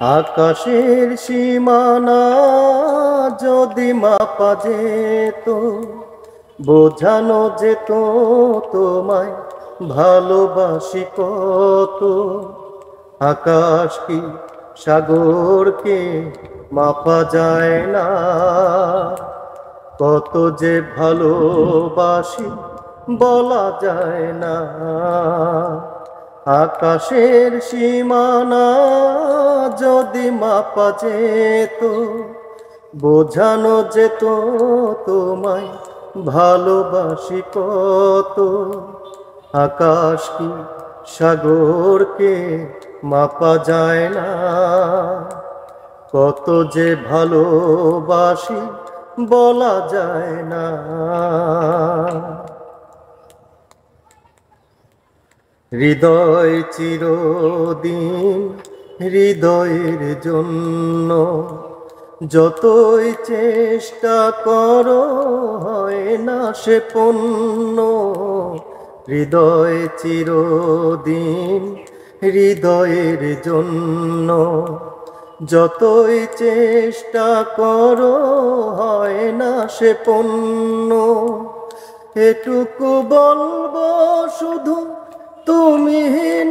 আকাশের সীমানা যদি মাপা যেত, বোঝানো যেত তোমায় ভালোবাসি কত। আকাশ কি সাগরকে মাপা যায় না, কত যে ভালোবাসি বলা যায় না। আকাশের সীমানা যদি মাপা যেত, বোঝানো যেত তোমায় ভালোবাসি কত। আকাশ কি সাগরকে মাপা যায় না, কত যে ভালোবাসি বলা যায় না। হৃদয় চিরদিন হৃদয়ের জন্য, যতই চেষ্টা করো হয় না সে পূর্ণ। হৃদয় চিরদিন হৃদয়ের জন্য, যতই চেষ্টা করো হয় না সে পূর্ণ। এটুকু বলবো শুধু, তুমি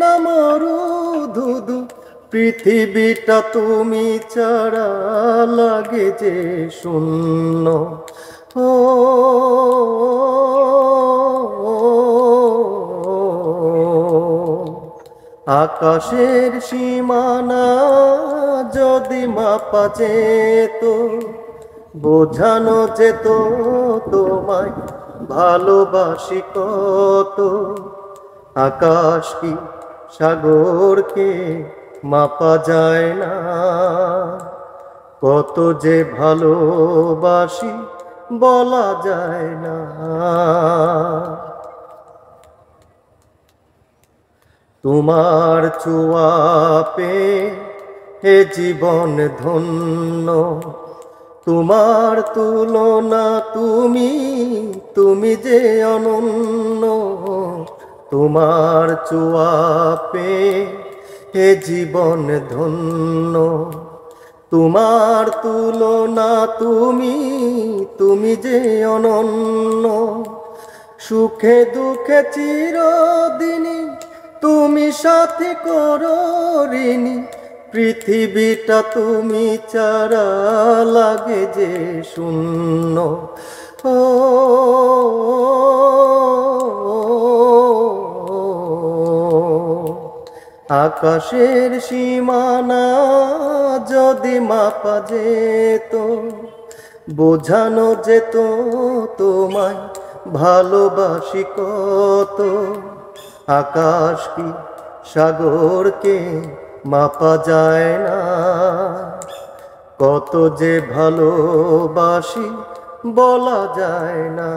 না মরুধুধু, পৃথিবীটা তুমি ছাড়া লাগে যে শূন্য। ও আকাশের সীমানা যদি মাপা যেত, বোঝানো যেত তোমায় ভালোবাসি কত। আকাশ কি সাগরকে মাপা যায় না, কত যে ভালোবাসি বলা যায় না। তোমার ছোঁয়া পেয়ে হে জীবন ধন্য, তোমার তুলনা তুমি যে অনন্য। তোমার ছোঁয়া পেয়ে হে জীবন ধন্য, তোমার তুলনা তুমি যে অনন্য। সুখে দুঃখে চিরদিনই তুমি সাথী করো ঋণী, পৃথিবীটা তুমি ছাড়া লাগে যে শূন্য। ও আকাশের সীমানা যদি মাপা যেত, বোঝানো যেত তোমায় ভালোবাসি কত। আকাশ কি সাগরকে মাপা যায় না, কত যে ভালোবাসি বলা যায় না।